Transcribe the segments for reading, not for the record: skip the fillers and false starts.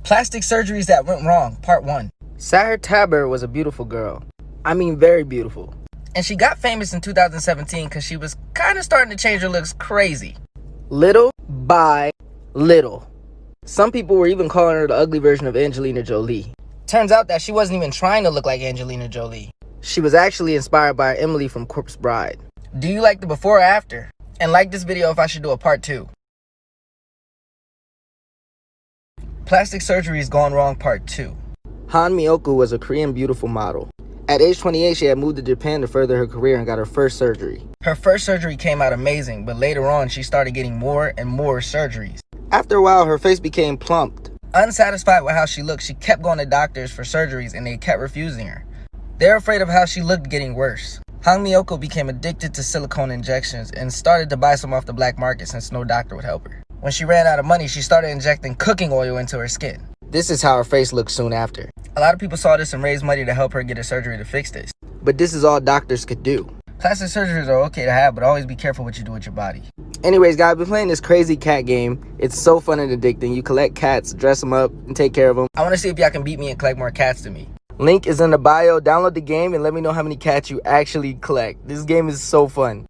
Plastic surgeries that went wrong, part 1. Sahar Taber was a beautiful girl. I mean, very beautiful. And she got famous in 2017 because she was kind of starting to change her looks crazy. Little by little. Some people were even calling her the ugly version of Angelina Jolie. Turns out that she wasn't even trying to look like Angelina Jolie. She was actually inspired by Emily from Corpse Bride. Do you like the before or after? And like this video if I should do a part 2. Plastic surgeries gone wrong, part 2. Han Miyoko was a Korean beautiful model. At age 28, she had moved to Japan to further her career and got her first surgery. Her first surgery came out amazing, but later on, she started getting more and more surgeries. After a while, her face became plumped. Unsatisfied with how she looked, she kept going to doctors for surgeries and they kept refusing her. They're afraid of how she looked getting worse. Han Miyoko became addicted to silicone injections and started to buy some off the black market since no doctor would help her. When she ran out of money, she started injecting cooking oil into her skin. This is how her face looked soon after. A lot of people saw this and raised money to help her get a surgery to fix this. But this is all doctors could do. Plastic surgeries are okay to have, but always be careful what you do with your body. Anyways, guys, I've been playing this crazy cat game. It's so fun and addicting. You collect cats, dress them up, and take care of them. I want to see if y'all can beat me and collect more cats than me. Link is in the bio. Download the game and let me know how many cats you actually collect. This game is so fun.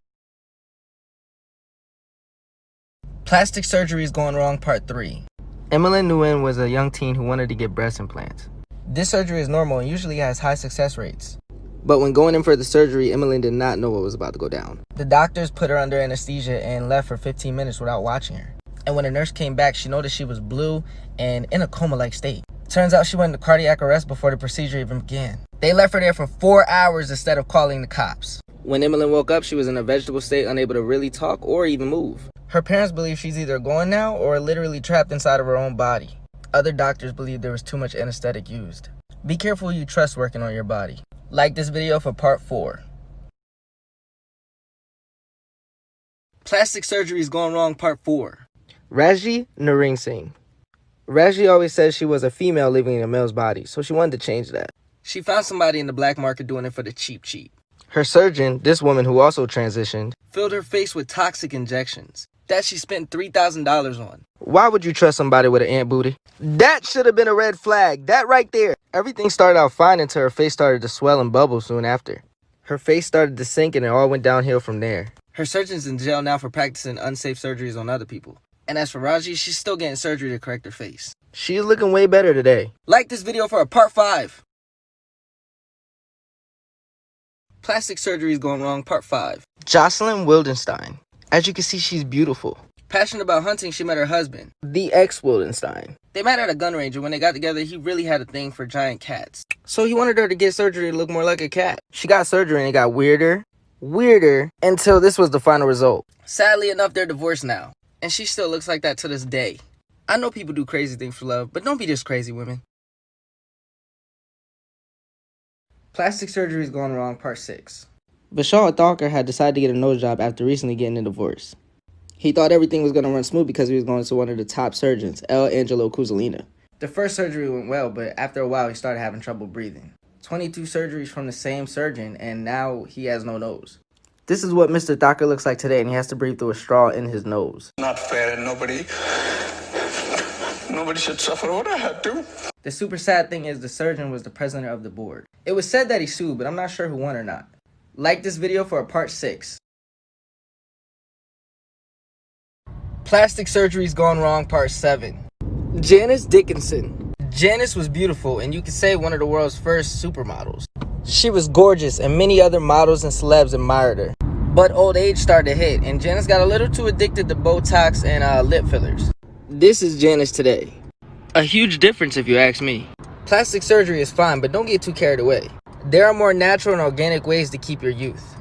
Plastic surgeries going wrong, part 3. Emily Nguyen was a young teen who wanted to get breast implants. This surgery is normal and usually has high success rates. But when going in for the surgery, Emily did not know what was about to go down. The doctors put her under anesthesia and left for 15 minutes without watching her. And when the nurse came back, she noticed she was blue and in a coma-like state. Turns out she went into cardiac arrest before the procedure even began. They left her there for 4 hours instead of calling the cops. When Emily woke up, she was in a vegetable state, unable to really talk or even move. Her parents believe she's either gone now or literally trapped inside of her own body. Other doctors believe there was too much anesthetic used. Be careful who you trust working on your body. Like this video for part 4. Plastic surgeries gone wrong, part 4. Raji Narang Singh. Raji always said she was a female living in a male's body, so she wanted to change that. She found somebody in the black market doing it for the cheap. Her surgeon, this woman who also transitioned, filled her face with toxic injections that she spent $3,000 on. Why would you trust somebody with an ant booty? That should have been a red flag. That right there. Everything started out fine until her face started to swell and bubble soon after. Her face started to sink and it all went downhill from there. Her surgeon's in jail now for practicing unsafe surgeries on other people. And as for Raji, she's still getting surgery to correct her face. She's looking way better today. Like this video for a part 5. Plastic surgeries going wrong, part 5. Jocelyn Wildenstein. As you can see, she's beautiful. Passionate about hunting, she met her husband, the ex-Wildenstein. They met at a gun range, and when they got together, he really had a thing for giant cats. So he wanted her to get surgery to look more like a cat. She got surgery and it got weirder, until this was the final result. Sadly enough, they're divorced now. And she still looks like that to this day. I know people do crazy things for love, but don't be just crazy, women. Plastic surgeries gone wrong, part 6. Vishal Thakur had decided to get a nose job after recently getting a divorce. He thought everything was going to run smooth because he was going to one of the top surgeons, L. Angelo Cuzzolina. The first surgery went well, but after a while he started having trouble breathing. 22 surgeries from the same surgeon, and now he has no nose. This is what Mr. Thakur looks like today, and he has to breathe through a straw in his nose. Not fair, and nobody should suffer what I had to. The super sad thing is the surgeon was the president of the board. It was said that he sued, but I'm not sure who won or not. Like this video for a part 6. Plastic surgeries gone wrong, part 7. Janice Dickinson. Janice was beautiful, and you could say one of the world's first supermodels. She was gorgeous, and many other models and celebs admired her. But old age started to hit, and Janice got a little too addicted to Botox and lip fillers. This is Janice today. A huge difference if you ask me. Plastic surgery is fine, but don't get too carried away. There are more natural and organic ways to keep your youth.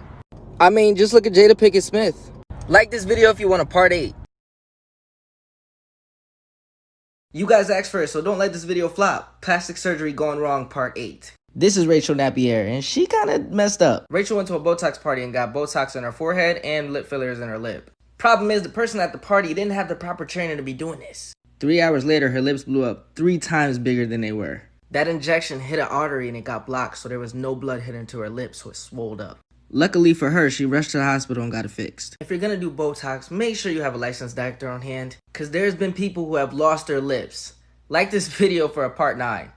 I mean, just look at Jada Pinkett Smith. Like this video if you want a part 8. You guys asked for it, so don't let this video flop. Plastic surgery gone wrong, part 8. This is Rachel Napier, and she kind of messed up. Rachel went to a Botox party and got Botox in her forehead and lip fillers in her lip. Problem is, the person at the party didn't have the proper training to be doing this. 3 hours later, her lips blew up 3 times bigger than they were. That injection hit an artery and it got blocked, so there was no blood hitting to her lips, so it swelled up. Luckily for her, she rushed to the hospital and got it fixed. If you're gonna do Botox, make sure you have a licensed doctor on hand, because there's been people who have lost their lips. Like this video for a part 9.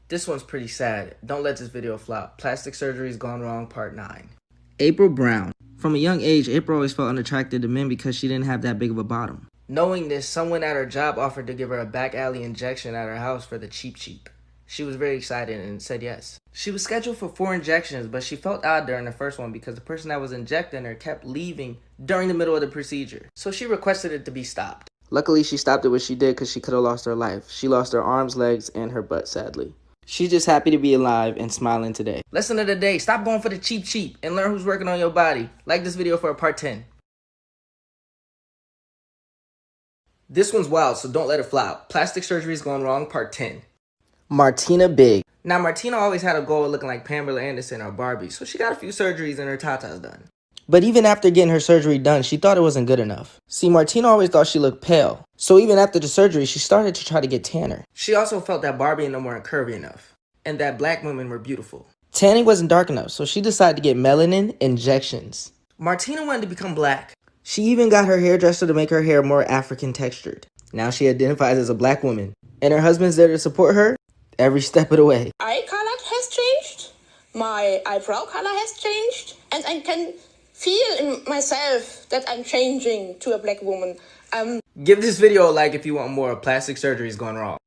This one's pretty sad. Don't let this video flop. Plastic surgery's gone wrong, part 9. April Brown. From a young age, April always felt unattracted to men because she didn't have that big of a bottom. Knowing this, someone at her job offered to give her a back alley injection at her house for the cheap. She was very excited and said yes. She was scheduled for 4 injections, but she felt odd during the first one because the person that was injecting her kept leaving during the middle of the procedure. So she requested it to be stopped. Luckily, she stopped it when she did because she could have lost her life. She lost her arms, legs, and her butt, sadly. She's just happy to be alive and smiling today. Lesson of the day, stop going for the cheap and learn who's working on your body. Like this video for a part 10. This one's wild, so don't let it flop. Plastic surgery's gone wrong, part 10. Martina Big. Now, Martina always had a goal of looking like Pamela Anderson or Barbie, so she got a few surgeries and her tatas done. But even after getting her surgery done, she thought it wasn't good enough. See, Martina always thought she looked pale, so even after the surgery, she started to try to get tanner. She also felt that Barbie and them weren't curvy enough, and that black women were beautiful. Tanning wasn't dark enough, so she decided to get melanin injections. Martina wanted to become black. She even got her hairdresser to make her hair more African textured. Now she identifies as a black woman, and her husband's there to support her every step of the way. Eye color has changed, my eyebrow color has changed, and I can feel in myself that I'm changing to a black woman. Give this video a like if you want more. Plastic surgery's gone wrong.